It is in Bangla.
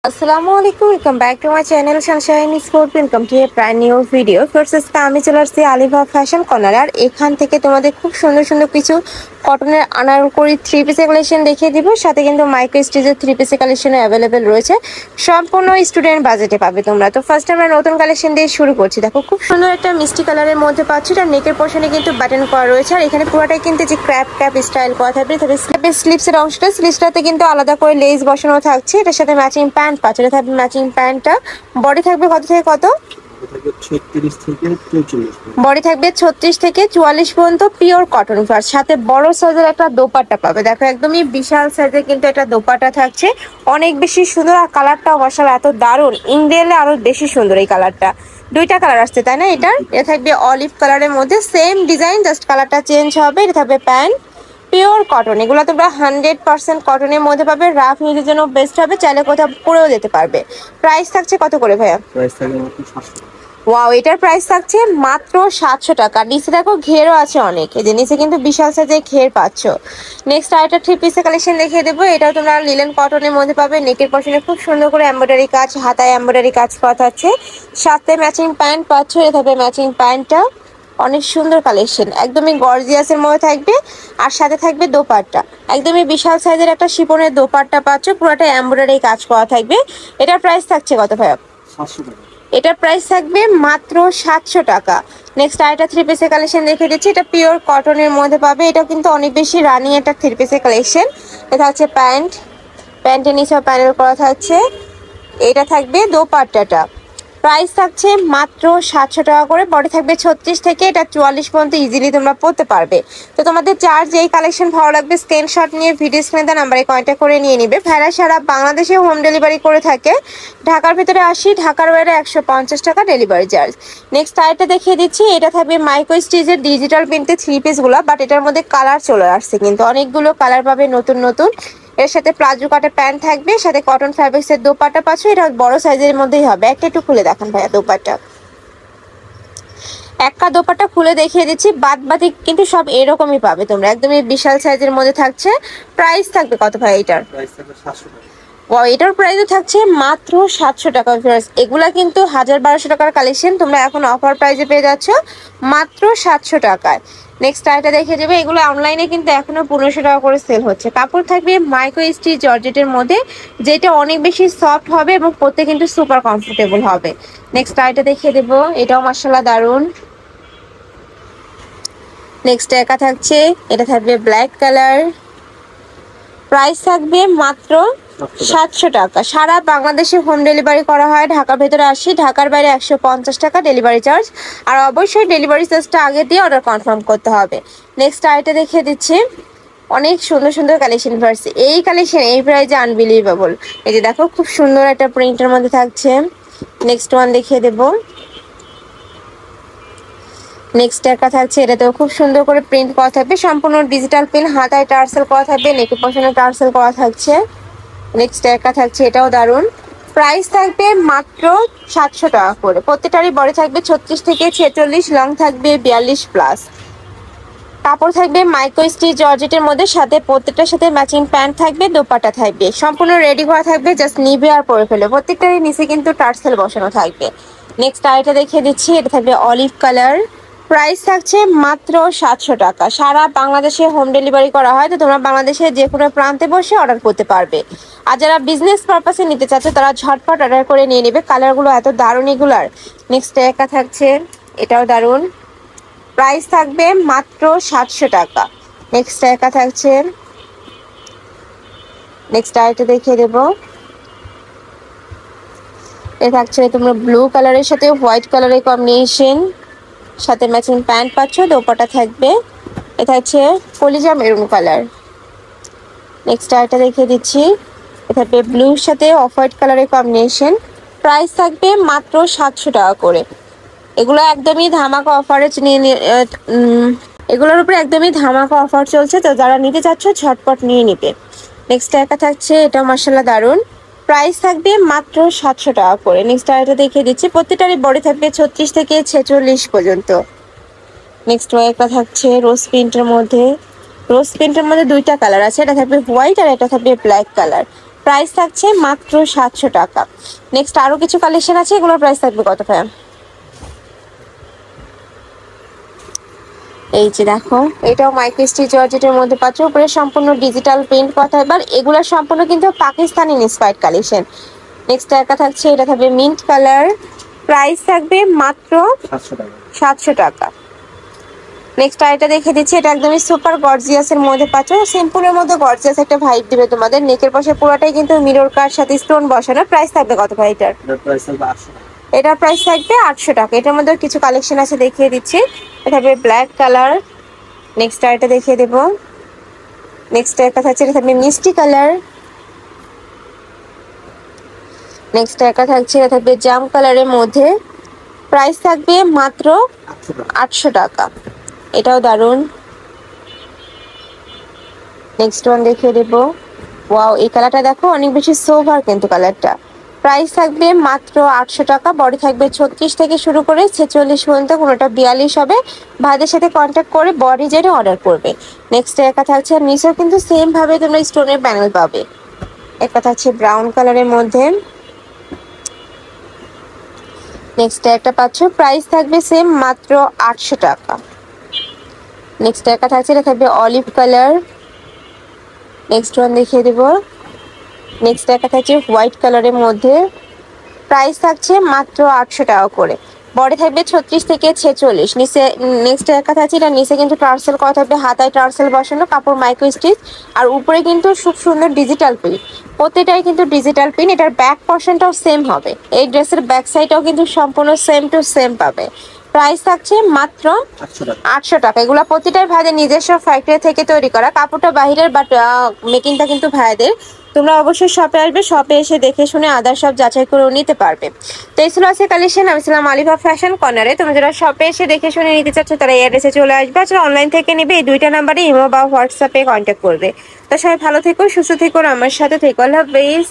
আসসালামু আলাইকুম, welcome back to my channel Sunshine sport. Welcome to A brand new video. First আমি চলে আসছি আলিভা ফ্যাশন কর্নার। আর এখান থেকে তোমাদের খুব সুন্দর সুন্দর কিছু কটনের আনারকলি থ্রি পিসের কালেকশন দেখিয়ে দিব। সাথে কিন্তু মাইক্রো স্টিচের থ্রি পিসের কালেকশন অ্যাভেলেবেল রয়েছে, সম্পূর্ণ স্টুডেন্ট বাজেটে পাবে তোমরা। তো ফার্স্ট আমরা নতুন কালেকশন দিয়ে শুরু করছি। দেখো খুব সুন্দর একটা মিষ্টি কালারের মধ্যে পাচ্ছি। আর নেকের পোর্শনে কিন্তু বাটন করা রয়েছে, আর এখানে পুরোটাই কিন্তু যে ক্র্যাপ স্টাইল করা থাকবে। তবে স্লিপসের অংশটা, স্লিপসটাতে কিন্তু আলাদা করে লেস বসানো থাকছে। এটার সাথে ম্যাচিং প্যান্ট পাচ্ছে, এটা থাকবে ম্যাচিং প্যান্টটা। বডি থাকবে কত থেকে কত? বডি থাকবে 36 থেকে 44 পর্যন্ত পিওর কটন ফার। সাথে বড় সাইজের একটা দোপাট্টা পাবে। দেখো একদমই বিশাল সাইজের কিন্তু একটা দোপাট্টা থাকছে, অনেক বেশি সুন্দর। আর কালারটাও মাশাআল্লাহ এত দারুণ, ইন্ডিয়ালে আরো বেশি সুন্দর এই কালারটা। দুইটা কালার আসছে তাই না? এটা থাকবে অলিভ কালারের মধ্যে, সেম ডিজাইন, জাস্ট কালারটা চেঞ্জ হবে। এটা থাকবে প্যান্ট পিওর কটন। এগুলো তোমরা 100% কটনের মধ্যে পাবে। রাফ ইউজের জন্য বেস্ট হবে, চাইলে কোথাও পরেও যেতে পারবে। প্রাইস থাকছে কত করে ভাইয়া? প্রাইস থাকবে মাত্র 700 টাকা। ওয়াও, এটার প্রাইস থাকছে মাত্র 700 টাকা। নিচে দেখো ঘেরও আছে অনেক, এই যে নিচে কিন্তু বিশাল সাইজের ঘের পাচ্ছ। নেক্সট আরেকটা থ্রি পিসের কালেকশন দেখিয়ে দেবো। এটাও তোমরা লিলেন কটনের মধ্যে পাবে। নেকের পশনে খুব সুন্দর করে এমব্রয়ডারি কাজ, হাতায় এমব্রয়ডারি কাজ করা থাকছে। সাথে ম্যাচিং প্যান্ট পাচ্ছ, এটা থাকবে ম্যাচিং প্যান্টটা। অনেক সুন্দর কালেকশন, একদমই গর্জিয়াসের মধ্যে থাকবে। আর সাথে থাকবে দোপাট্টা, একদমই বিশাল সাইজের একটা শিপনের দোপাট্টা পাচ্ছ, পুরোটা এমব্রয়ডারি কাজ করা থাকবে। এটার প্রাইস থাকছে কত ভাইয়া? 700 টাকা। এটার প্রাইস থাকবে মাত্র 700 টাকা। নেক্সট আরেকটা থ্রি পিসের কালেকশন দেখে দিচ্ছি। এটা পিওর কটনের মধ্যে পাবে। এটা কিন্তু অনেক বেশি রানিং একটা থ্রি পিসের কালেকশন। এটা হচ্ছে প্যান্টের নিচেও প্যানেল করা থাকছে। এটা থাকবে দোপাট্টাটা। প্রাইস থাকছে মাত্র 700 টাকা করে। বডি থাকবে 36 থেকে এটা 44 পর্যন্ত ইজিলি তোমরা পড়তে পারবে। তো তোমাদের যার যেই কালেকশন ভালো লাগবে স্ক্রিনশট নিয়ে ভিডিও স্ক্রিনে দেওয়া নাম্বারে কন্ট্যাক্ট করে নিয়ে নিবে। ভাইরা সারা বাংলাদেশে হোম ডেলিভারি করে থাকে। ঢাকার ভিতরে 80, ঢাকার বাইরে 150 টাকা ডেলিভারি চার্জ। নেক্সট আরেকটা দেখিয়ে দিচ্ছি। এটা থাকবে মাইক্রো স্টিচের ডিজিটাল প্রিন্টের থ্রি পিসগুলো, বাট এটার মধ্যে কালার চলে আসছে, কিন্তু অনেকগুলো কালার পাবে নতুন নতুন। এর সাথে প্লাজো কাটে প্যান্ট থাকবে, সাথে কটন ফ্যাব্রিক্সের দোপাট্টা পাচ্ছ। এটা বড় সাইজের মধ্যেই হবে। একটা একটু খুলে দেখান ভাইয়া দোপাট্টা। একটা দোপাট্টা খুলে দেখিয়ে দিচ্ছি, বাদ বাকি কিন্তু সব এরকমই পাবে তোমরা, একদমই বিশাল সাইজের মধ্যে থাকছে। প্রাইস থাকবে কত ভাই এটার? প্রাইস থাকবে 700 টাকা। এটার প্রাইসও থাকছে মাত্র 700 টাকা। এগুলা কিন্তু 1000-1200 টাকার কালেকশন, তোমরা এখন অফার প্রাইসে পেয়ে যাচ্ছ মাত্র 700 টাকায়। নেক্সট আইটা দেখে যাবে। এগুলো অনলাইনে কিন্তু এখনো 1500 টাকা করে সেল হচ্ছে। কাপড় থাকবে মাইক্রো স্টিচ জর্জেটের মধ্যে, যেটা অনেক বেশি সফট হবে এবং পরতে কিন্তু সুপার কমফোর্টেবল হবে। নেক্সট আইটা দেখিয়ে দেবো। এটাও মাশাআল্লাহ দারুন। নেক্সট একা থাকছে, এটা থাকবে ব্ল্যাক কালার। প্রাইস থাকবে মাত্র 700 টাকা। সারা বাংলাদেশে হোম ডেলিভারি করা হয়। ঢাকার ভেতরে 80, ঢাকার বাইরে 150 টাকা ডেলিভারি চার্জ। আর অবশ্যই ডেলিভারি চার্জটা আগে দিয়ে অর্ডার কনফার্ম করতে হবে। নেক্সট আইটা দেখিয়ে দিচ্ছি। অনেক সুন্দর সুন্দর কালেকশন ভার্সি। এই কালেকশন এই প্রাইসে আনবিলিভেবল। এই যে দেখো খুব সুন্দর একটা প্রিন্টের মধ্যে থাকছে। নেক্সট ওয়ান দেখিয়ে দেবো। নেক্সট একটা থাকছে, এটাতেও খুব সুন্দর করে প্রিন্ট করা থাকবে, সম্পূর্ণ ডিজিটাল প্রিন্ট, হাতায় টার্সেল করা থাকবে, নেকের পশনে টার্সেল করা থাকছে। নেক্সট একটা থাকছে, এটাও দারুন। প্রাইস থাকবে মাত্র 700 টাকা করে। প্রত্যেকটারই বডি থাকবে 36 থেকে 46, লং থাকবে 42 প্লাস। কাপড় থাকবে মাইক্রো স্টিচ জর্জেটের মধ্যে, সাথে প্রত্যেকটার সাথে ম্যাচিং প্যান্ট থাকবে, দোপাট্টা থাকবে, সম্পূর্ণ রেডি করা থাকবে, জাস্ট নিবে আর পরে ফেলে। প্রত্যেকটারই নিচে কিন্তু টার্সেল বসানো থাকবে। নেক্সট আরেকটা দেখিয়ে দিচ্ছি। এটা থাকবে অলিভ কালার। প্রাইস থাকছে মাত্র 700 টাকা। সারা বাংলাদেশে হোম ডেলিভারি করা হয়, তো তোমরা বাংলাদেশের যে কোনো প্রান্তে বসে অর্ডার করতে পারবে। আর যারা বিজনেস পারপাসে নিতে চাচ্ছ তারা ঝটপট অর্ডার করে নিয়ে নেবে। কালারগুলো এত দারুণ এগুলার। নেক্সট একা থাকছে, এটাও দারুণ। প্রাইস থাকবে মাত্র 700 টাকা। নেক্সট একা থাকছে। নেক্সট আরেকটা দেখিয়ে দেবো। এটা থাকছে তোমরা ব্লু কালারের সাথে হোয়াইট কালারের কম্বিনেশন, সাথে ম্যাচিং প্যান্ট পাচ্ছ, দোপাট্টা থাকবে। এটা হচ্ছে কলিজা মেরুন কালার। নেক্সট আরেকটা দেখিয়ে দিচ্ছি। এটা থাকবে ব্লুর সাথে অফ হোয়াইট কালারের কম্বিনেশন। প্রাইস থাকবে মাত্র 700 টাকা করে। এগুলো একদমই ধামাকা অফারে এগুলোর উপরে একদমই ধামাকা অফার চলছে, তো যারা নিতে চাচ্ছ ঝটপট নিয়ে নিবে। নেক্সট একটা থাকছে, এটা মাশাআল্লাহ দারুন। প্রাইস থাকবে মাত্র 700 টাকা করে। নেক্সট আরেকটা দেখিয়ে দিচ্ছি। প্রত্যেকটারই বডি থাকবে 36 থেকে 46 পর্যন্ত। নেক্সট একটা থাকছে রোজ প্রিন্টের মধ্যে। রোজ প্রিন্টের মধ্যে দুইটা কালার আছে, এটা থাকবে হোয়াইট আর এটা থাকবে ব্ল্যাক কালার। প্রাইস থাকছে মাত্র 700 টাকা। নেক্সট আরো কিছু কালেকশন আছে, এগুলোর প্রাইস থাকবে কত ভাইয়া? এই যে দেখো, এটাও মাইক্রো স্টিচ জর্জেটের মধ্যে পাচ্ছ, উপরে সম্পূর্ণ ডিজিটাল প্রিন্ট কথা। এবার এগুলো সম্পূর্ণ কিন্তু পাকিস্তানি ইন্সপায়ার্ড কালেকশন। নেক্সট একটা থাকছে, এটা থাকবে মিন্ট কালার, প্রাইস থাকবে মাত্র 700 টাকা। নেক্সট আইটা দেখে দিচ্ছি, এটা একদমই সুপার গর্জিয়াস এর মধ্যে পাচ্ছ, সিম্পলের মধ্যে গর্জিয়াস একটা ভাইব দিবে তোমাদের। নেকের পাশে পুরোটাই কিন্তু মিরর কাট সাথে স্টোন বসানো। প্রাইস থাকবে কত ভাই এটার? এটার প্রাইস থাকবে 800 টাকা। এটার মধ্যে কিছু কালেকশন আছে, দেখিয়ে দিচ্ছি। এটা থাকবে ব্ল্যাক কালার। নেক্সট আইটা দেখিয়ে দেব। নেক্সট একটা থাকছে, এটা থাকবে মিষ্টি কালার। নেক্সট একটা থাকছে, এটা থাকবে জাম কালারের মধ্যে, প্রাইস থাকবে মাত্র 800 টাকা। এটাও দারুন। নেক্সট ওয়ান দেখিয়ে দেব। ওয়াও, এই কালারটা দেখো, অনেক বেশি সোভার কিন্তু কালারটা। প্রাইস থাকবে মাত্র 800 টাকা। বডি থাকবে 36 থেকে শুরু করে 46 পর্যন্ত, কোনোটা 42 হবে। ভাইদের সাথে কন্ট্যাক্ট করে বডি জেনে অর্ডার করবে। নেক্সট একটা থাকছে, আর নিচেও কিন্তু সেম ভাবে তোমরা স্টোনের প্যানেল পাবে। একটা থাকছে ব্রাউন কালারের মধ্যে। নেক্সট একটা পাচ্ছ, প্রাইস থাকবে সেম মাত্র 800 টাকা। নেক্সট একটা থাকছে, এটা থাকবে অলিভ কালার। নেক্সট ওয়ান দেখিয়ে দেব। নেক্সট একটা থাকছে হোয়াইট কালারের মধ্যে, প্রাইস থাকছে মাত্র 800 টাকা করে। বডি থাকবে 36 থেকে 46। নিচে নেক্সট একটা থাকছে, এটা নিচে কিন্তু টার্সেল করা থাকবে, হাতায় টার্সেল বসানো, কাপড় মাইক্রো স্টিচ, আর উপরে কিন্তু খুব সুন্দর ডিজিটাল প্রিন্ট। প্রত্যেকটাই কিন্তু ডিজিটাল প্রিন্ট। এটার ব্যাক পোর্শনটাও সেম হবে। এই ড্রেসের ব্যাক সাইডটাও কিন্তু সম্পূর্ণ সেম টু সেম পাবে। প্রাইস থাকছে মাত্র 800 টাকা। এগুলো প্রতিটাই ভাইদের নিজস্ব ফ্যাক্টরি থেকে তৈরি করা, কাপড়টা বাহিরের, বাট মেকিংটা কিন্তু ভাইদের। তোমরা অবশ্যই শপে আসবে, শপে এসে দেখে শুনে আদার সব যাচাই করেও নিতে পারবে। তো এই ছিল আছে কালেকশন। আমি ছিলাম আলিফা ফ্যাশন কর্নারে। তোমরা যারা শপে এসে দেখে শুনে নিতে চাচ্ছ, তারা এই অ্যাড্রেসে চলে আসবে। যারা অনলাইন থেকে নেবে, এই দুইটা নাম্বারে ইমো বা হোয়াটসঅ্যাপে কন্ট্যাক্ট করবে। তো সবাই ভালো থেকো, সুস্থ থেকো, আমার সাথে থেকো। আল্লাহ হাফেজ।